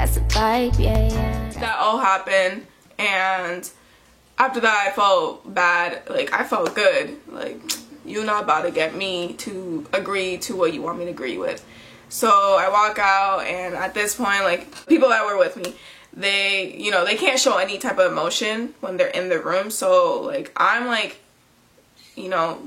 that's a vibe, yeah. That all happened, and after that I felt bad. Like, I felt good. Like, you're not about to get me to agree to what you want me to agree with. So I walk out, and at this point, like, people that were with me, they, you know, they can't show any type of emotion when they're in the room. So, like, I'm, like, you know,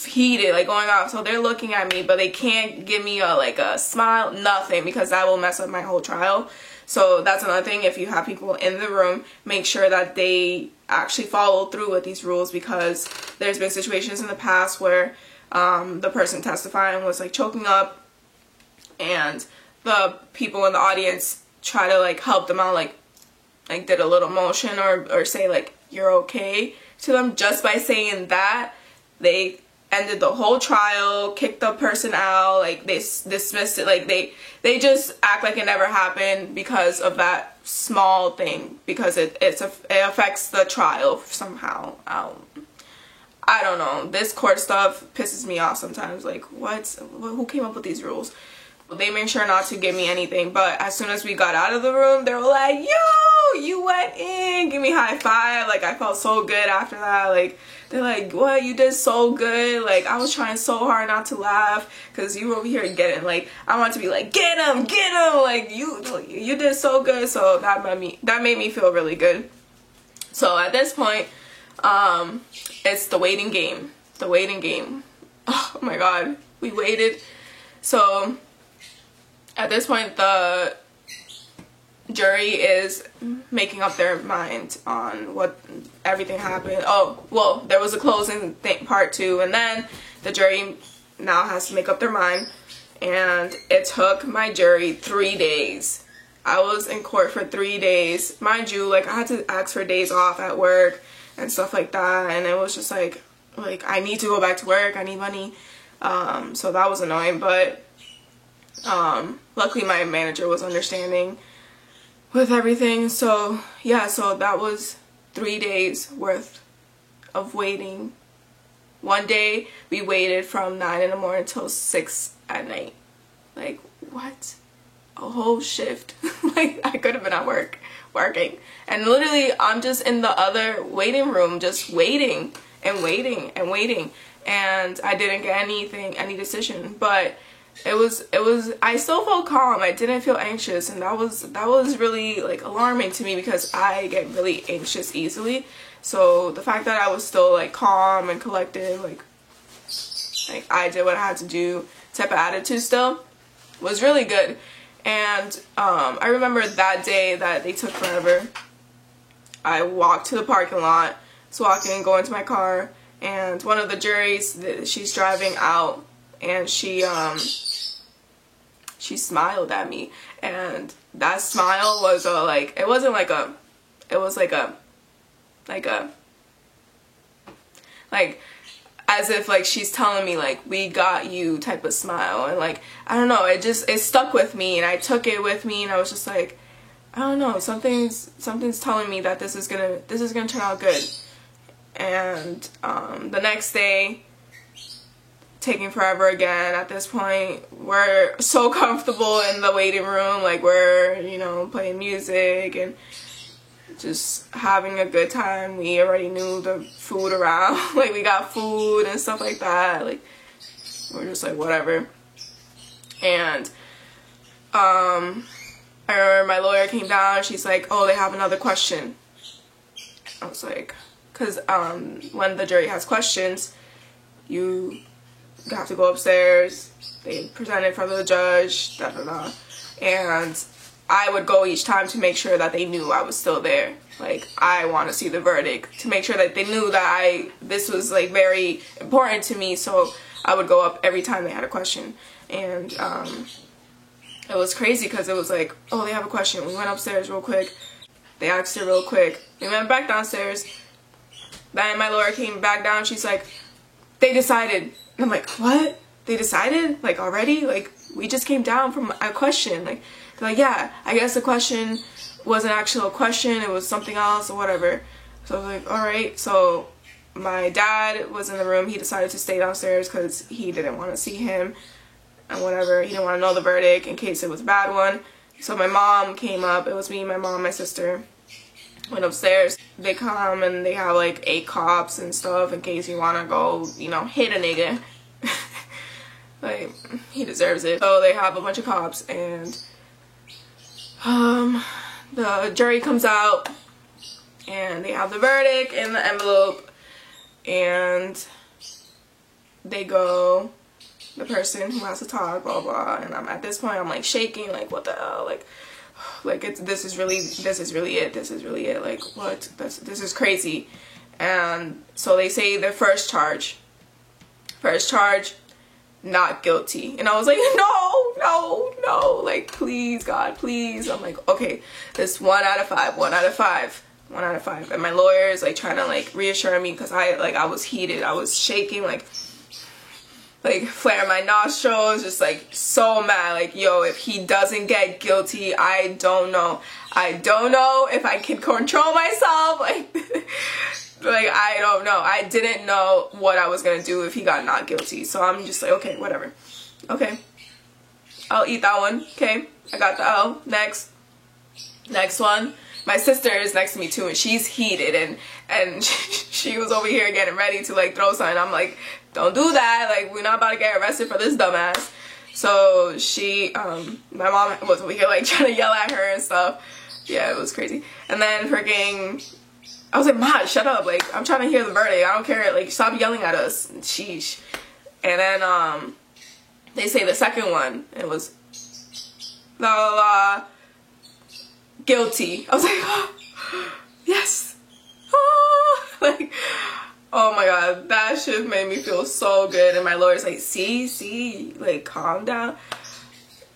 heated, like, going off. So they're looking at me, but they can't give me a, like, a smile, nothing, because that will mess up my whole trial. So that's another thing. If you have people in the room, make sure that they actually follow through with these rules, because there's been situations in the past where the person testifying was, like, choking up, and the people in the audience try to, like, help them out, like did a little motion or say, like, you're okay to them. Just by saying that, they ended the whole trial, kicked the person out, like, they dismissed it, like, they just act like it never happened because of that small thing, because it affects the trial somehow. I don't know, this court stuff pisses me off sometimes. Like, who came up with these rules? They made sure not to give me anything, but as soon as we got out of the room, they were like, yo, you went in, give me a high five. Like, I felt so good after that. Like, they're like, what, you did so good. Like, I was trying so hard not to laugh, because you were over here getting, like, I wanted to be like, get him, like, you did so good. So that made me feel really good. So at this point, it's the waiting game. Oh my god, we waited. So at this point, the jury is making up their mind on what everything happened. Oh, well, there was a closing part too, and then the jury now has to make up their mind, and it took my jury 3 days. I was in court for 3 days. Mind you, like, I had to ask for days off at work and stuff like that, and it was just like I need to go back to work, I need money. So that was annoying, but luckily my manager was understanding with everything. So yeah, so that was 3 days worth of waiting. One day we waited from 9 in the morning till 6 at night. Like, what? A whole shift. Like, I could have been at work working, and literally I'm just in the other waiting room just waiting and waiting and waiting, and I didn't get any decision. But it was I still felt calm. I didn't feel anxious, and that was really, like, alarming to me, because I get really anxious easily. So the fact that I was still, like, calm and collected, like I did what I had to do type of attitude still, was really good. And I remember that day that they took forever, I walked to the parking lot, walking, going to my car, and one of the juries, she's driving out, and she smiled at me, and that smile was it wasn't like a, it was like as if, like, she's telling me, like, we got you type of smile. And, like, I don't know, it stuck with me, and I took it with me, and I was just like, I don't know, something's telling me that this is gonna turn out good. And the next day, taking forever again. At this point, we're so comfortable in the waiting room, like, we're, you know, playing music and just having a good time. We already knew the food around, like, we got food and stuff like that. Like, we're just like, whatever. And I remember my lawyer came down, she's like, oh, they have another question. I was like, because when the jury has questions, you have to go upstairs, they present it in front of the judge, and I would go each time to make sure that they knew I was still there. Like, I want to see the verdict, to make sure that they knew that this was, like, very important to me. So I would go up every time they had a question. And it was crazy, because it was like, oh, they have a question. We went upstairs real quick, they asked her real quick, we went back downstairs. Then my lawyer came back down, she's like, they decided. And I'm like, what? They decided? Like, already? Like, we just came down from a question. Like, they're like, yeah, I guess the question wasn't actually a question, it was something else or whatever. So I was like, alright. So my dad was in the room, he decided to stay downstairs because he didn't want to see him and whatever. He didn't want to know the verdict in case it was a bad one. So my mom came up. It was me, my mom, my sister. Went upstairs. They come and they have like 8 cops and stuff in case you want to go, you know, hit a nigga. Like, he deserves it. So they have a bunch of cops, and the jury comes out and they have the verdict in the envelope, and they go, the person who has to talk, blah blah, and I'm at this point I'm like shaking, like what the hell, like this is really it, like what, this is crazy. And so they say the first charge, not guilty. And I was like, no, like please God, please. I'm like, okay, this 1 out of 5. And my lawyer is like trying to like reassure me, because I was heated, I was shaking, like flaring my nostrils, just like so mad, like yo, if he doesn't get guilty, I don't know if I can control myself, like I don't know. I didn't know what I was gonna do if he got not guilty. So I'm just like, okay, whatever. Okay, I'll eat that one. Okay, I got the L. Next one. My sister is next to me too, and she's heated, and she was over here getting ready to like throw something. I'm like, don't do that. Like, we're not about to get arrested for this dumbass. So she, my mom was over here like trying to yell at her and stuff. Yeah, it was crazy. And then freaking, I was like, Ma, shut up. Like, I'm trying to hear the verdict. I don't care. Like, stop yelling at us. Sheesh. And then, they say the second one. It was, la la la, guilty. I was like, oh, yes. Oh, like, oh my God, that shit made me feel so good. And my lawyer's like, see, like, calm down.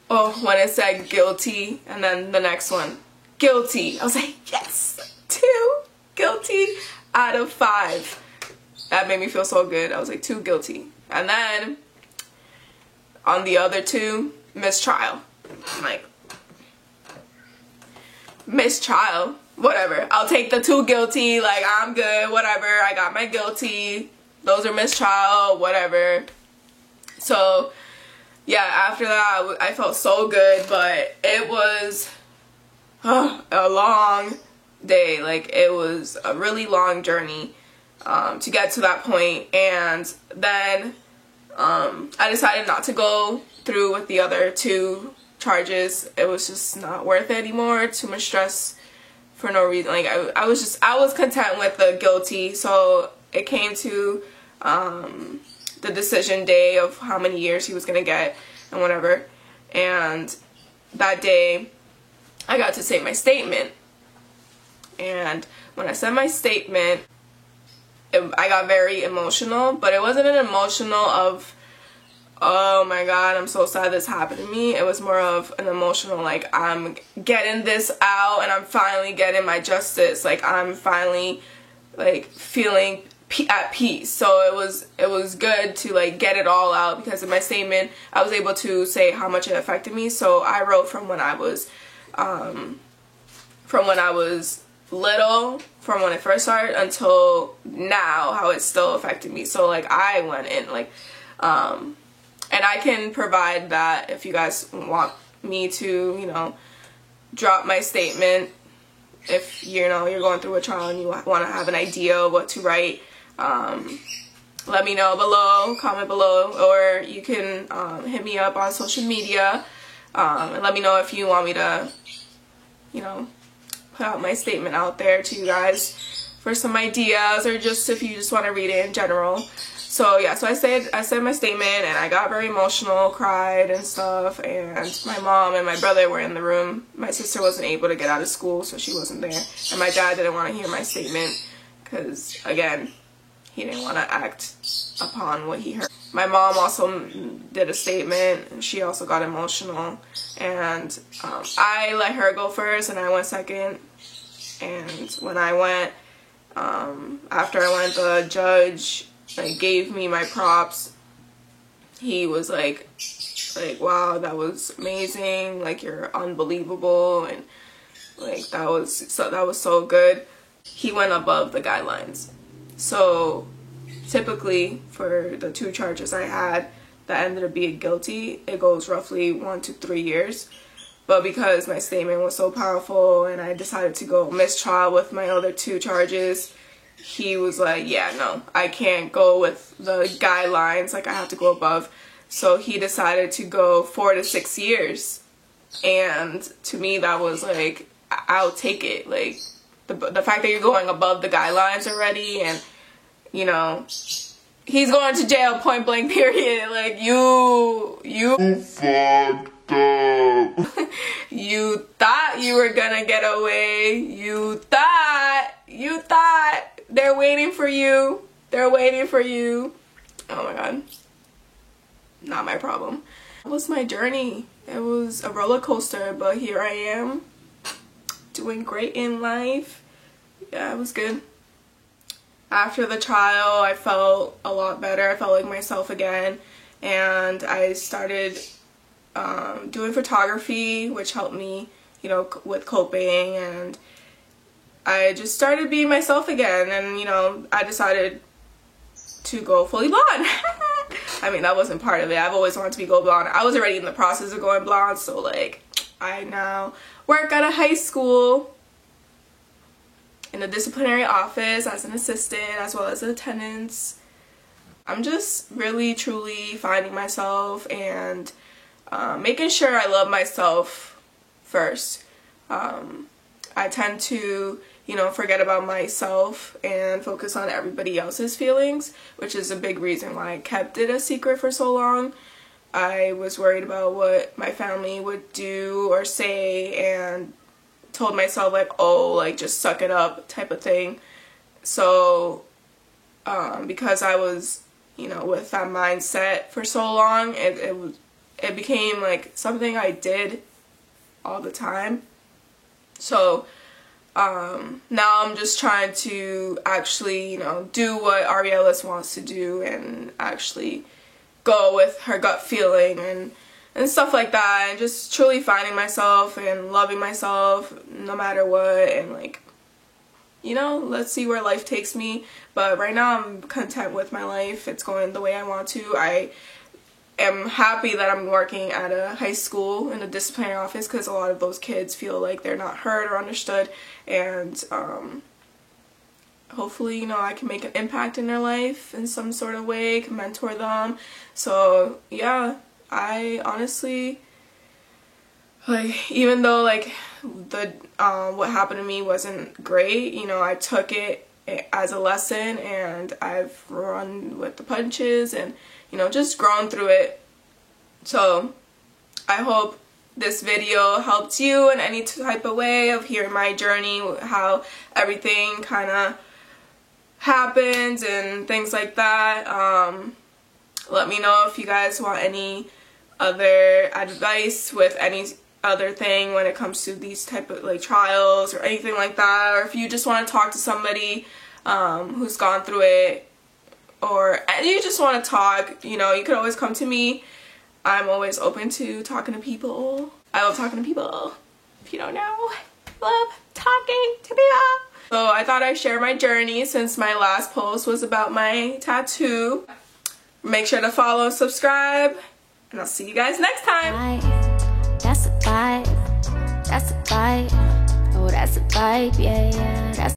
Oh, when it said guilty, and then the next one, guilty. I was like, yes, 2 guilty out of 5. That made me feel so good. I was like, 2 guilty. And then on the other 2, mistrial. I'm like, mistrial, whatever. I'll take the 2 guilty, like I'm good, whatever. I got my guilty. Those are mistrial, whatever. So yeah, after that I felt so good, but it was a long day. Like, it was a really long journey to get to that point. And then I decided not to go through with the other 2 charges. It was just not worth it anymore. Too much stress for no reason. Like, I was content with the guilty. So it came to the decision day of how many years he was gonna get and whatever. And that day I got to say my statement. And when I said my statement, I got very emotional, but it wasn't an emotional of, oh my God, I'm so sad this happened to me. It was more of an emotional, like, I'm getting this out and I'm finally getting my justice. Like, I'm finally, like, feeling at peace. So it was good to, like, get it all out, because in my statement I was able to say how much it affected me. So I wrote from when I was little, from when it first started until now, how it still affected me. So, like, I went in, like, and I can provide that if you guys want me to, you know, drop my statement. If, you know, you're going through a trial and you want to have an idea of what to write, let me know below, comment below, or you can hit me up on social media and let me know if you want me to, you know, put out my statement out there to you guys for some ideas, or just if you just want to read it in general. So yeah, so I said my statement, and I got very emotional, cried and stuff, and my mom and my brother were in the room. My sister wasn't able to get out of school, so she wasn't there, and my dad didn't want to hear my statement because, again, he didn't want to act upon what he heard. My mom also did a statement, and she also got emotional, and I let her go first, and I went second. And when I went, after I went, the judge, like, gave me my props. He was like, wow, that was amazing, like, you're unbelievable, and like, that was so good. He went above the guidelines. So typically for the 2 charges I had that ended up being guilty, it goes roughly 1 to 3 years. But because my statement was so powerful and I decided to go mistrial with my other 2 charges, he was like, yeah, no, I can't go with the guidelines, like I have to go above. So he decided to go 4 to 6 years. And to me, that was like, I'll take it. Like, the fact that you're going above the guidelines already, and, you know, he's going to jail, point blank, period. Like, you fucked up. You thought you were gonna get away. You thought they're waiting for you. They're waiting for you. Oh my God. Not my problem. That was my journey. It was a roller coaster, but here I am, doing great in life. Yeah, it was good. After the trial, I felt a lot better. I felt like myself again, and I started doing photography, which helped me, you know, with coping, and I just started being myself again. And, you know, I decided to go fully blonde. I mean, that wasn't part of it. I've always wanted to go blonde. I was already in the process of going blonde, so like, I now work at a high school in the disciplinary office as an assistant as well as attendance. I'm just really truly finding myself and making sure I love myself first. I tend to, you know, forget about myself and focus on everybody else's feelings, which is a big reason why I kept it a secret for so long. I was worried about what my family would do or say, and told myself like, oh, like just suck it up type of thing. So because I was, you know, with that mindset for so long, it became like something I did all the time. So now I'm just trying to actually, you know, do what Ari Ellis wants to do and actually go with her gut feeling and stuff like that, and just truly finding myself and loving myself no matter what, and like, you know, let's see where life takes me. But right now I'm content with my life. It's going the way I want to. I am happy that I'm working at a high school in a disciplinary office, because a lot of those kids feel like they're not heard or understood, and hopefully, you know, I can make an impact in their life in some sort of way, can mentor them. So yeah, I honestly, like, even though like the what happened to me wasn't great, you know, I took it as a lesson, and I've run with the punches and, you know, just grown through it. So I hope this video helped you in any type of way of hearing my journey, how everything kind of happens and things like that. Let me know if you guys want any other advice with any other thing when it comes to these type of like trials or anything like that, or if you just want to talk to somebody who's gone through it, or you just want to talk, you know, you could always come to me. I'm always open to talking to people. I love talking to people. If you don't know, I love talking to people. So I thought I'd share my journey since my last post was about my tattoo. Make sure to follow and subscribe, and I'll see you guys next time. That's a vibe. That's a vibe. Oh, that's a vibe. Yeah, yeah. That's